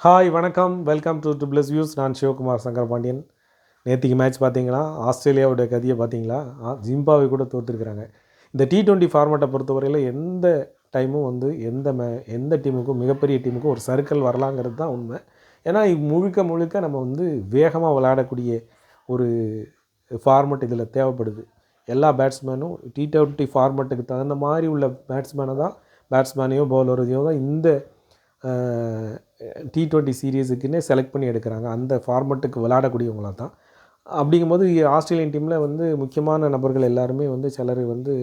Hi வணக்கம், welcome to triples views. நான் சிவகுமார் சங்கர பாண்டியன். நேற்றுக்கு மேட்ச் பார்த்தீங்களா? ஆஸ்திரேலியாவோட கதியை பார்த்தீங்களா? ஜிம்பாவே கூட தோற்றுருக்குறாங்க. இந்த T20 ஃபார்மேட்டை பொறுத்தவரையில் எந்த டைமும் வந்து எந்த டீமுக்கும், மிகப்பெரிய டீமுக்கும் ஒரு சர்க்கிள் வரலாங்கிறது தான் உண்மை. ஏன்னா முழுக்க முழுக்க நம்ம வந்து வேகமாக விளையாடக்கூடிய ஒரு ஃபார்மெட் இதில் தேவைப்படுது. எல்லா பேட்ஸ்மேனும் T20 ஃபார்மெட்டுக்கு தகுந்த மாதிரி உள்ள பேட்ஸ்மேனையோ பவுலரையோ தான் இந்த T20 சீரீஸுக்குன்னே செலக்ட் பண்ணி எடுக்கிறாங்க. அந்த ஃபார்மெட்டுக்கு விளையாடக்கூடியவங்களாக தான். அப்படிங்கும்போது ஆஸ்திரேலியன் டீமில் வந்து முக்கியமான நபர்கள் எல்லாருமே வந்து சிலர் வந்து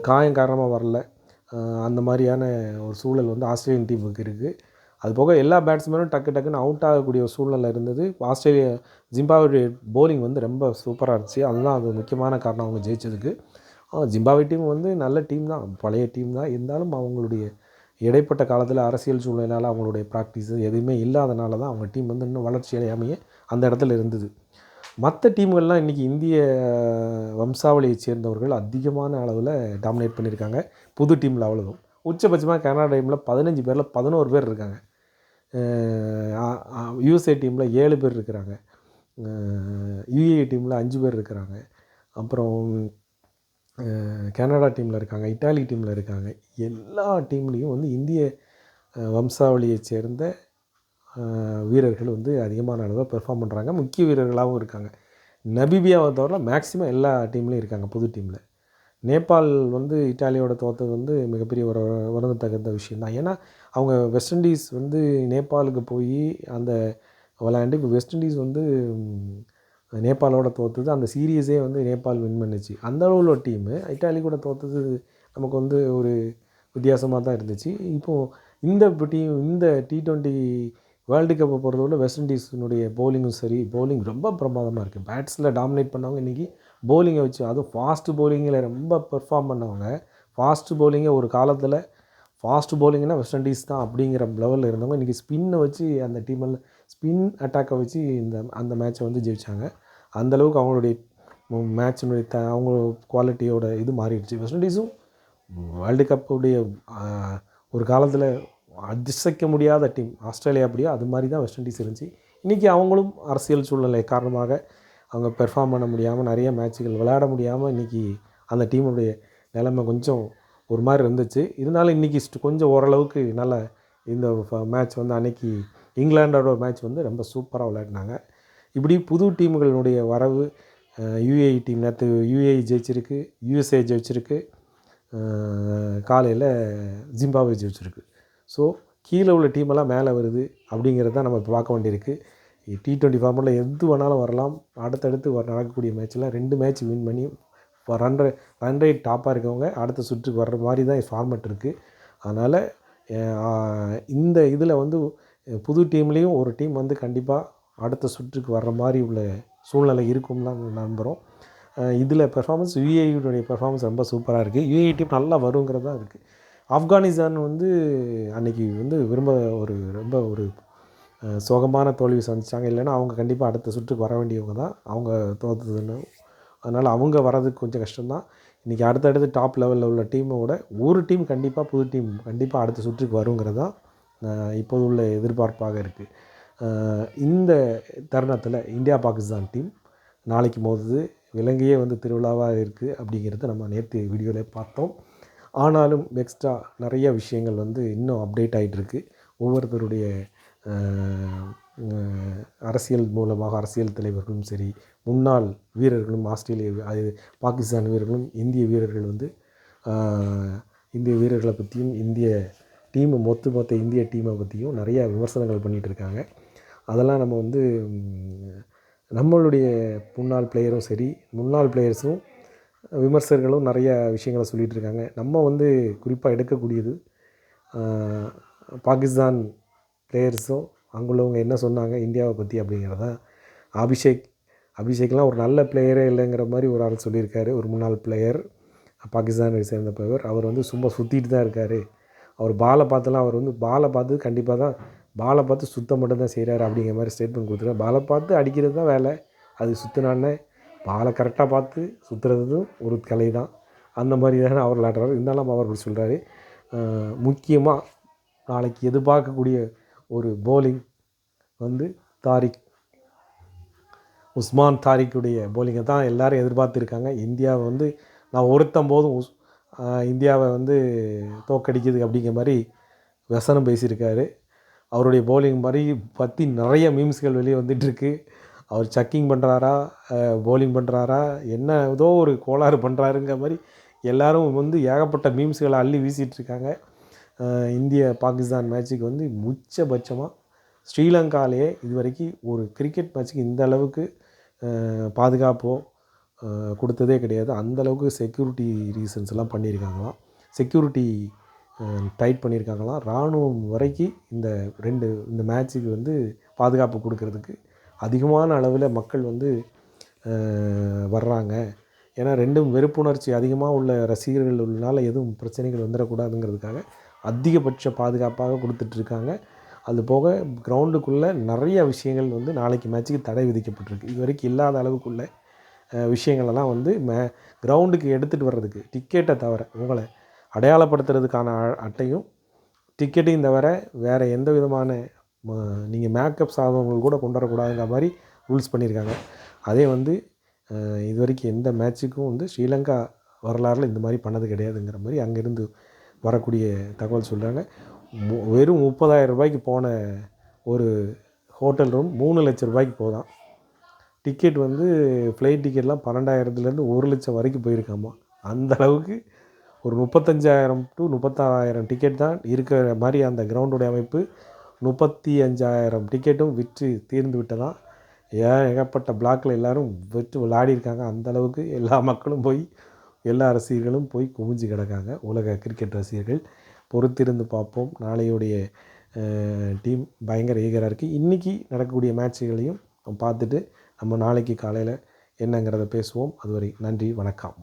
காயம் காரணமாக வரல. அந்த மாதிரியான ஒரு சூழல் வந்து ஆஸ்திரேலியன் டீமுக்கு இருக்குது. அதுபோக எல்லா பேட்ஸ்மேனும் டக்குன்னு அவுட் ஆகக்கூடிய ஒரு சூழ்நிலை இருந்தது. ஜிம்பாப்வே பவுலிங் வந்து ரொம்ப சூப்பராக இருந்துச்சு. அதுதான் அது முக்கியமான காரணம் அவங்க ஜெயிச்சதுக்கு. ஜிம்பாப்வே டீம் வந்து நல்ல டீம் தான், பழைய டீம் தான். இருந்தாலும் அவங்களுடைய இடைப்பட்ட காலத்தில் அரசியல் சூழ்நிலையால் அவங்களுடைய ப்ராக்டிஸு எதுவுமே இல்லாதனால தான் அவங்க டீம் வந்து இன்னும் வளர்ச்சி அடையாமையே அந்த இடத்துல இருந்தது. மற்ற டீம்கள்லாம் இன்றைக்கி இந்திய வம்சாவளியை சேர்ந்தவர்கள் அதிகமான அளவில் டாமினேட் பண்ணியிருக்காங்க. புது டீமில் அவ்வளோதும். உச்சபட்சமாக கனடா டீமில் 15 பேரில் 11 பேர் இருக்காங்க. USA டீமில் 7 பேர் இருக்கிறாங்க. UAE டீமில் 5 பேர் இருக்கிறாங்க. அப்புறம் கனடா டீமில் இருக்காங்க, இட்டாலி டீமில் இருக்காங்க. எல்லா டீம்லேயும் வந்து இந்திய வம்சாவளியை சேர்ந்த வீரர்கள் வந்து அதிகமான அளவில் பெர்ஃபார்ம் பண்ணுறாங்க. முக்கிய வீரர்களாகவும் இருக்காங்க. நமீபியாவை தவிர மேக்ஸிமம் எல்லா டீம்லேயும் இருக்காங்க புது டீமில். நேபாள் வந்து இட்டாலியோட தோற்றது வந்து மிகப்பெரிய ஒரு வருந்தத்தகுந்த விஷயந்தான். ஏன்னா அவங்க வெஸ்ட் இண்டீஸ் வந்து நேபாளுக்கு போய் அந்த விளையாண்டு, இப்போ வெஸ்ட் இண்டீஸ் வந்து நேபாளோட தோற்றது. அந்த சீரீஸே வந்து நேபாள் வின் பண்ணிச்சு. அந்த அளவில் ஒரு டீமு இட்டாலி கூட தோற்றது நமக்கு வந்து ஒரு வித்தியாசமாக தான் இருந்துச்சு. இப்போது இந்த T20 வேர்ல்டு கப்பை பொறுத்தவரை வெஸ்ட் இண்டீஸினுடைய பவுலிங்கும் சரி, பவுலிங் ரொம்ப பிரமாதமாக இருக்குது. பேட்ஸில் டாமினேட் பண்ணவங்க இன்றைக்கி பவுலிங்கை வச்சு, அதுவும் ஃபாஸ்ட்டு பவுலிங்கில் ரொம்ப பெர்ஃபார்ம் பண்ணவங்க. ஃபாஸ்ட்டு பவுலிங்கை ஒரு காலத்தில் ஃபாஸ்ட் பவுலிங்னால் வெஸ்ட் இண்டீஸ் தான் அப்படிங்கிற லெவலில் இருந்தவங்க இன்றைக்கி ஸ்பின்னை வச்சு அந்த டீமில் ஸ்பின் அட்டாக்கை வச்சு அந்த மேட்சை வந்து ஜெயித்தாங்க. அந்தளவுக்கு அவங்களுடைய மேட்சினுடைய அவங்க குவாலிட்டியோட இது மாறிடுச்சு. வெஸ்ட் இண்டீஸும் வேர்ல்டு கப்புடைய ஒரு காலத்தில் அதிசயிக்க முடியாத டீம். ஆஸ்திரேலியா அப்படியோ அது மாதிரி தான் வெஸ்ட் இண்டீஸ் இருந்துச்சு. இன்றைக்கி அவங்களும் அரசியல் சூழ்நிலை காரணமாக அவங்க பெர்ஃபார்ம் பண்ண முடியாமல், நிறைய மேட்சுகள் விளையாட முடியாமல் இன்றைக்கி அந்த டீமுடைய நிலைமை கொஞ்சம் ஒரு மாதிரி இருந்துச்சு. இருந்தாலும் இன்றைக்கி கொஞ்சம் ஓரளவுக்கு நல்ல இந்த மேட்ச் வந்து அன்றைக்கி இங்கிலாண்டோட மேட்ச் வந்து ரொம்ப சூப்பராக விளையாடினாங்க. இப்படி புது டீமுகளினுடைய வரவு. UAE டீம் நேற்று UAE ஜெயிச்சிருக்கு, USA ஜெயிச்சிருக்கு, காலையில் ஜிம்பாப்வே ஜெயிச்சிருக்கு. ஸோ கீழே உள்ள டீமெல்லாம் மேலே வருது அப்படிங்கிறத நம்ம இப்போ பார்க்க வேண்டியிருக்கு. T20 ஃபார்மெட்டில் எது வேணாலும் வரலாம். அடுத்தடுத்து நடக்கக்கூடிய மேட்ச்சில் 2 மேட்ச் வின் பண்ணி ரன் ரேட் டாப்பாக இருக்கவங்க அடுத்த சுற்றுக்கு வர்ற மாதிரி தான் ஃபார்மெட் இருக்குது. அதனால் இந்த இதில் வந்து புது டீம்லேயும் ஒரு டீம் வந்து கண்டிப்பாக அடுத்த சுற்றுக்கு வர்ற மாதிரி உள்ள சூழ்நிலை இருக்கும்லாம் நம்புகிறோம். இதில் பெர்ஃபார்மன்ஸ் UAE பெர்ஃபார்மன்ஸ் ரொம்ப சூப்பராக இருக்குது. UAE டீம் நல்லா வருங்கிறது தான் இருக்குது. ஆப்கானிஸ்தான் வந்து அன்றைக்கி வந்து ரொம்ப ஒரு சோகமான தோல்வி சந்திச்சாங்க. இல்லைன்னா அவங்க கண்டிப்பாக அடுத்த சுற்றுக்கு வர வேண்டியவங்க தான். அவங்க தோற்றதுன்னு, அதனால் அவங்க வர்றதுக்கு கொஞ்சம் கஷ்டம்தான். இன்றைக்கி அடுத்தடுத்து டாப் லெவலில் உள்ள டீமோட ஒரு டீம் கண்டிப்பாக புது டீம் கண்டிப்பாக அடுத்த சுற்றுக்கு வருங்கிறது தான் இப்போது உள்ள எதிர்பார்ப்பாக இருக்குது. இந்த தருணத்தில் இந்தியா பாகிஸ்தான் டீம் நாளைக்கு மோதுது. இலங்கையே வந்து திருவிழாவாக இருக்குது அப்படிங்கிறத நம்ம நேற்று வீடியோவில் பார்த்தோம். ஆனாலும் எக்ஸ்ட்ரா நிறைய விஷயங்கள் வந்து இன்னும் அப்டேட் ஆகிட்டுருக்கு. ஒவ்வொருத்தருடைய அரசியல் மூலமாக அரசியல் தலைவர்களும் சரி, முன்னாள் வீரர்களும், பாகிஸ்தான் வீரர்களும், இந்திய வீரர்கள் வந்து இந்திய வீரர்களை பற்றியும் இந்திய மொத்த இந்திய டீமை பற்றியும் நிறையா விமர்சனங்கள் பண்ணிகிட்டு இருக்காங்க. அதெல்லாம் நம்ம வந்து நம்மளுடைய முன்னாள் பிளேயரும் சரி, முன்னாள் பிளேயர்ஸும் விமர்சகர்களும் நிறைய விஷயங்களை சொல்லிகிட்டு இருக்காங்க. நம்ம வந்து குறிப்பாக எடுக்கக்கூடியது பாகிஸ்தான் பிளேயர்ஸும் அங்குள்ளவங்க என்ன சொன்னாங்க இந்தியாவை பற்றி அப்படிங்கிறதான். அபிஷேக்லாம் ஒரு நல்ல பிளேயரே இல்லைங்கிற மாதிரி ஒரு ஆள் சொல்லியிருக்காரு. ஒரு முன்னாள் பிளேயர், பாகிஸ்தானை சேர்ந்த பிளேயர். அவர் வந்து சும்மா சுற்றிட்டு தான் இருக்கார். அவர் பாலை பார்த்து கண்டிப்பாக தான் பாலை பார்த்து சுத்த மட்டும் தான் செய்கிறாரு அப்படிங்கிற மாதிரி ஸ்டேட்மெண்ட் கொடுத்துருக்காரு. பாலை பார்த்து அடிக்கிறது தான் வேலை. அது சுற்றினான்னு பாலை கரெக்டாக பார்த்து சுற்றுறதும் ஒரு கலை தான். அந்த மாதிரி தானே அவர் விளையாடுறாரு. இருந்தாலும் அவர் அப்படி சொல்கிறாரு. முக்கியமாக நாளைக்கு எதிர்பார்க்கக்கூடிய ஒரு பவுலிங் வந்து தாரிக் உஸ்மான் தாரிக்குடைய போலிங்கை தான் எல்லோரும் எதிர்பார்த்துருக்காங்க. இந்தியாவை வந்து நான் ஒருத்தன் போதும் இந்தியாவை வந்து தோக்கடிக்குது அப்படிங்கிற மாதிரி வசனம் பேசியிருக்காரு. அவருடைய போலிங் மாதிரி பற்றி நிறைய மீம்ஸ்கள் வெளியே வந்துட்டுருக்கு. அவர் சக்கிங் பண்ணுறாரா, போலிங் பண்ணுறாரா, என்ன ஏதோ ஒரு கோளாறு பண்ணுறாருங்கிற மாதிரி எல்லோரும் வந்து ஏகப்பட்ட மீம்ஸ்களை அள்ளி வீசிகிட்ருக்காங்க. இந்திய பாகிஸ்தான் மேட்ச்சுக்கு வந்து உச்சபட்சமாக ஸ்ரீலங்காலேயே இது வரைக்கும் ஒரு கிரிக்கெட் மேட்ச்சுக்கு இந்த அளவுக்கு பாதுகாப்போ கொடுத்ததே கிடையாது. அந்தளவுக்கு செக்யூரிட்டி ரீசன்ஸ்லாம் பண்ணியிருக்காங்களாம். செக்யூரிட்டி டைட் பண்ணியிருக்காங்களாம். இராணுவம் வரைக்கும் இந்த மேட்ச்சுக்கு வந்து பாதுகாப்பு கொடுக்கறதுக்கு அதிகமான அளவில் மக்கள் வந்து வர்றாங்க. ஏன்னா ரெண்டும் வெறுப்புணர்ச்சி அதிகமாக உள்ள ரசிகர்கள் உள்ளனால எதுவும் பிரச்சனைகள் வந்துடக்கூடாதுங்கிறதுக்காக அதிகபட்ச பாதுகாப்பாக கொடுத்துட்ருக்காங்க. அது போக கிரவுண்டுக்குள்ளே நிறைய விஷயங்கள் வந்து நாளைக்கு மேட்ச்சுக்கு தடை விதிக்கப்பட்டிருக்கு. இது வரைக்கும் இல்லாத அளவுக்குள்ள விஷயங்களெல்லாம் வந்து கிரவுண்டுக்கு எடுத்துகிட்டு வர்றதுக்கு டிக்கெட்டை தவிர உங்களை அடையாளப்படுத்துறதுக்கான அட்டையும் டிக்கெட்டையும் தவிர வேறு எந்த விதமான நீங்கள் மேக்கப் சாதனங்கள் கூட கொண்டு வரக்கூடாதுங்கிற மாதிரி ரூல்ஸ் பண்ணியிருக்காங்க. அதே வந்து இது வரைக்கும் எந்த மேட்ச்சுக்கும் வந்து ஸ்ரீலங்கா வரலாறில் இந்த மாதிரி பண்ணது கிடையாதுங்கிற மாதிரி அங்கேருந்து வரக்கூடிய தகவல் சொல்கிறாங்க. வெறும் 30,000 ரூபாய்க்கு போன ஒரு ஹோட்டல் ரூம் 3 லட்ச ரூபாய்க்கு போதான். டிக்கெட் வந்து ஃப்ளைட் டிக்கெட்லாம் 12,000லேருந்து 1 லட்சம் வரைக்கும் போயிருக்காமா. அந்த அளவுக்கு ஒரு 35,000 to 36,000 டிக்கெட் தான் இருக்கிற மாதிரி அந்த கிரவுண்டுடைய அமைப்பு. 35,000 டிக்கெட்டும் விற்று தீர்ந்து விட்டதாம். ஏகப்பட்ட பிளாக்கில் எல்லோரும் விற்று விளையாடிருக்காங்க. அந்தளவுக்கு எல்லா மக்களும் போய் எல்லா ரசிகர்களும் போய் குவிஞ்சு கிடக்காங்க. உலக கிரிக்கெட் ரசிகர்கள் பொறுத்திருந்து பார்ப்போம். நாளையுடைய டீம் பயங்கர ஈகராக இருக்குது. இன்றைக்கி நடக்கக்கூடிய மேட்சுகளையும் பார்த்துட்டு நம்ம நாளைக்கு காலையில் என்னங்கிறத பேசுவோம். அதுவரை நன்றி, வணக்கம்.